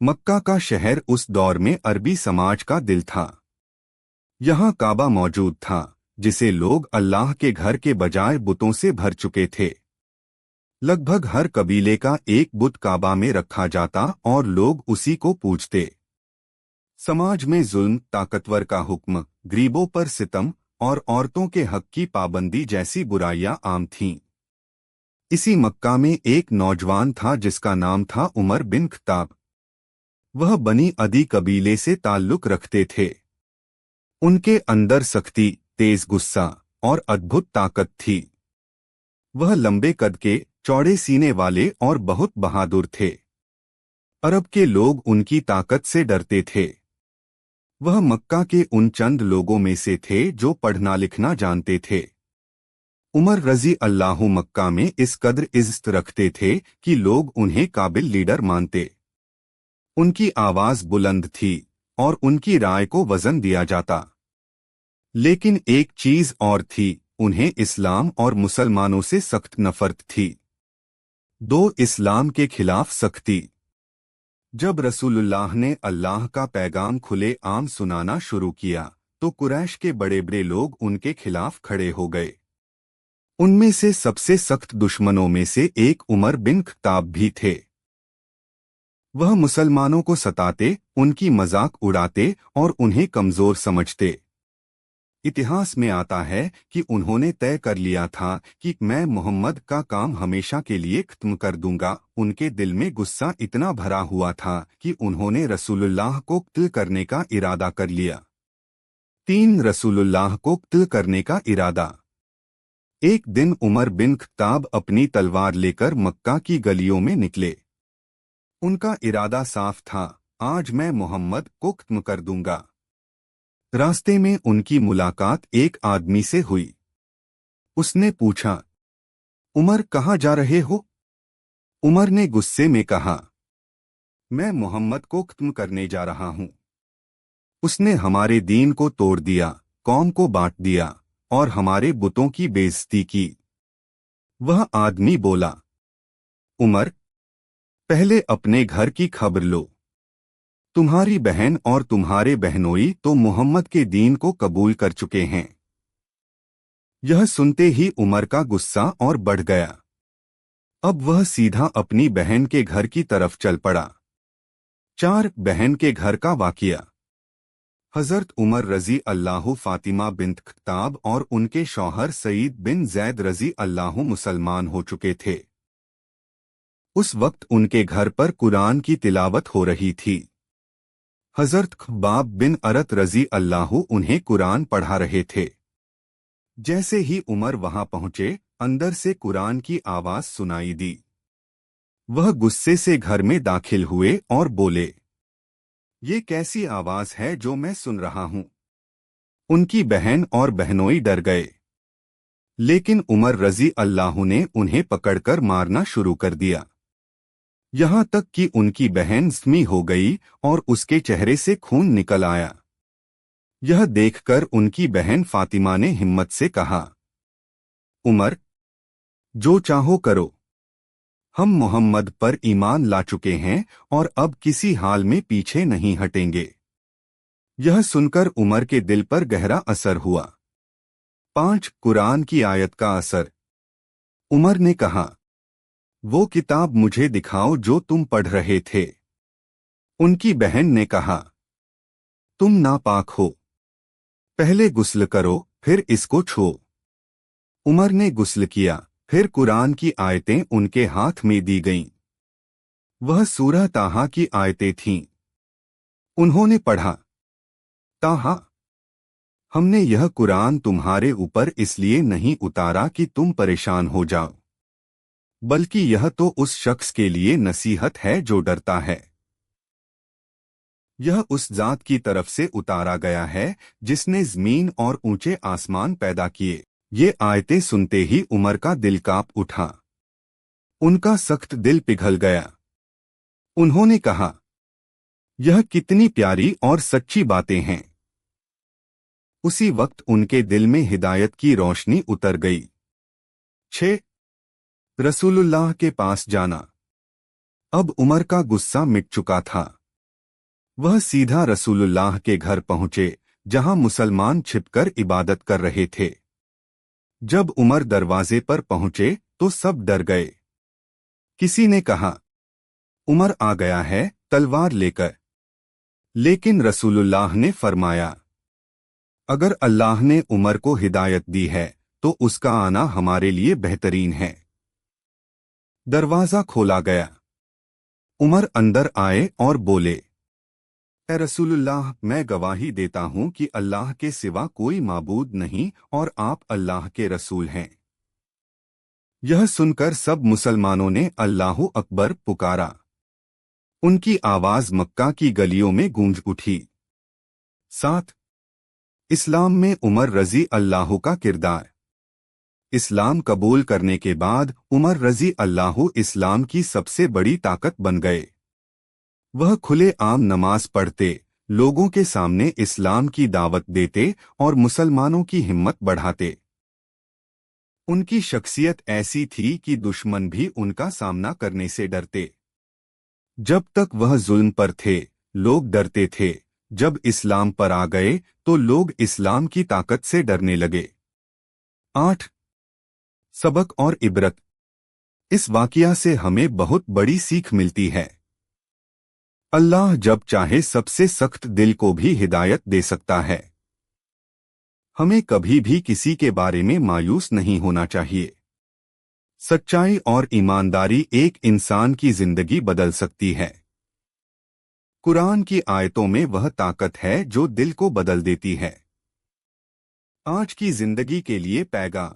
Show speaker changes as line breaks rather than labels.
मक्का का शहर उस दौर में अरबी समाज का दिल था। यहाँ काबा मौजूद था, जिसे लोग अल्लाह के घर के बजाय बुतों से भर चुके थे। लगभग हर कबीले का एक बुत काबा में रखा जाता और लोग उसी को पूजते। समाज में जुल्म, ताकतवर का हुक्म, गरीबों पर सितम और औरतों के हक की पाबंदी जैसी बुराइयां आम थीं। इसी मक्का में एक नौजवान था जिसका नाम था उमर बिन खत्ताब। वह बनी अदी कबीले से ताल्लुक रखते थे। उनके अंदर सख्ती, तेज गुस्सा और अद्भुत ताकत थी। वह लंबे कद के, चौड़े सीने वाले और बहुत बहादुर थे। अरब के लोग उनकी ताकत से डरते थे। वह मक्का के उन चंद लोगों में से थे जो पढ़ना लिखना जानते थे। उमर रजी अल्लाह मक्का में इस कद्र इज्जत रखते थे कि लोग उन्हें काबिल लीडर मानते। उनकी आवाज बुलंद थी और उनकी राय को वजन दिया जाता। लेकिन एक चीज और थी, उन्हें इस्लाम और मुसलमानों से सख्त नफरत थी। इस्लाम के खिलाफ सख्ती। जब रसूलुल्लाह ने अल्लाह का पैगाम खुले आम सुनाना शुरू किया तो कुरैश के बड़े बड़े लोग उनके खिलाफ खड़े हो गए। उनमें से सबसे सख्त दुश्मनों में से एक उमर बिन खत्ताब भी थे। वह मुसलमानों को सताते, उनकी मजाक उड़ाते और उन्हें कमजोर समझते। इतिहास में आता है कि उन्होंने तय कर लिया था कि मैं मोहम्मद का काम हमेशा के लिए खत्म कर दूंगा। उनके दिल में गुस्सा इतना भरा हुआ था कि उन्होंने रसूलुल्लाह को कत्ल करने का इरादा कर लिया। रसूलुल्लाह को कत्ल करने का इरादा। एक दिन उमर बिन खत्ताब अपनी तलवार लेकर मक्का की गलियों में निकले। उनका इरादा साफ था, आज मैं मोहम्मद को खत्म कर दूंगा। रास्ते में उनकी मुलाकात एक आदमी से हुई। उसने पूछा, उमर कहाँ जा रहे हो? उमर ने गुस्से में कहा, मैं मोहम्मद को खत्म करने जा रहा हूँ। उसने हमारे दीन को तोड़ दिया, कौम को बांट दिया और हमारे बुतों की बेइज्जती की। वह आदमी बोला, उमर, पहले अपने घर की खबर लो। तुम्हारी बहन और तुम्हारे बहनोई तो मोहम्मद के दीन को कबूल कर चुके हैं। यह सुनते ही उमर का गुस्सा और बढ़ गया। अब वह सीधा अपनी बहन के घर की तरफ चल पड़ा। बहन के घर का वाकिया। हजरत उमर रजी अल्लाह फातिमा बिन्त खत्ताब और उनके शौहर सईद बिन जैद रजी अल्लाह मुसलमान हो चुके थे। उस वक्त उनके घर पर कुरान की तिलावत हो रही थी। हजरत खब्बाब बिन अरत रजी अल्लाह उन्हें कुरान पढ़ा रहे थे। जैसे ही उमर वहां पहुंचे, अंदर से कुरान की आवाज सुनाई दी। वह गुस्से से घर में दाखिल हुए और बोले, ये कैसी आवाज है जो मैं सुन रहा हूं? उनकी बहन और बहनोई डर गए। लेकिन उमर रजी अल्लाह ने उन्हें पकड़कर मारना शुरू कर दिया। यहाँ तक कि उनकी बहन ज़ख्मी हो गई और उसके चेहरे से खून निकल आया। यह देखकर उनकी बहन फातिमा ने हिम्मत से कहा, उमर, जो चाहो करो। हम मोहम्मद पर ईमान ला चुके हैं और अब किसी हाल में पीछे नहीं हटेंगे। यह सुनकर उमर के दिल पर गहरा असर हुआ। कुरान की आयत का असर। उमर ने कहा, वो किताब मुझे दिखाओ जो तुम पढ़ रहे थे। उनकी बहन ने कहा, तुम नापाक हो, पहले गुस्ल करो फिर इसको छो। उमर ने गुस्ल किया, फिर कुरान की आयतें उनके हाथ में दी गईं। वह सूरह ताहा की आयतें थीं। उन्होंने पढ़ा, ताहा, हमने यह कुरान तुम्हारे ऊपर इसलिए नहीं उतारा कि तुम परेशान हो जाओ, बल्कि यह तो उस शख्स के लिए नसीहत है जो डरता है। यह उस जात की तरफ से उतारा गया है जिसने ज़मीन और ऊंचे आसमान पैदा किए। ये आयतें सुनते ही उमर का दिल कांप उठा। उनका सख्त दिल पिघल गया। उन्होंने कहा, यह कितनी प्यारी और सच्ची बातें हैं। उसी वक्त उनके दिल में हिदायत की रोशनी उतर गई। 6 रसूलुल्लाह के पास जाना। अब उमर का गुस्सा मिट चुका था। وہ سیدھا रसूलुल्लाह के घर पहुंचे जहां मुसलमान छिपकर इबादत कर रहे थे। जब उमर दरवाजे पर पहुंचे तो सब डर गए। किसी ने कहा, उमर आ गया है तलवार लेकर। लेकिन रसूलुल्लाह ने फरमाया, अगर अल्लाह ने उमर को हिदायत दी है तो उसका आना हमारे लिए बेहतरीन है। दरवाजा खोला गया। उमर अंदर आए और बोले, ए रसूलुल्लाह, मैं गवाही देता हूं कि अल्लाह के सिवा कोई माबूद नहीं और आप अल्लाह के रसूल हैं। यह सुनकर सब मुसलमानों ने अल्लाहु अकबर पुकारा। उनकी आवाज मक्का की गलियों में गूंज उठी। 7. इस्लाम में उमर रजी अल्लाह का किरदार। इस्लाम कबूल करने के बाद उमर रजी अल्लाह इस्लाम की सबसे बड़ी ताकत बन गए। वह खुले आम नमाज पढ़ते, लोगों के सामने इस्लाम की दावत देते और मुसलमानों की हिम्मत बढ़ाते। उनकी शख्सियत ऐसी थी कि दुश्मन भी उनका सामना करने से डरते। जब तक वह जुल्म पर थे, लोग डरते थे। जब इस्लाम पर आ गए तो लोग इस्लाम की ताकत से डरने लगे। 8. सबक और इबरत। इस वाकया से हमें बहुत बड़ी सीख मिलती है। अल्लाह जब चाहे सबसे सख्त दिल को भी हिदायत दे सकता है। हमें कभी भी किसी के बारे में मायूस नहीं होना चाहिए। सच्चाई और ईमानदारी एक इंसान की जिंदगी बदल सकती है। कुरान की आयतों में वह ताकत है जो दिल को बदल देती है। आज की जिंदगी के लिए पैगाम।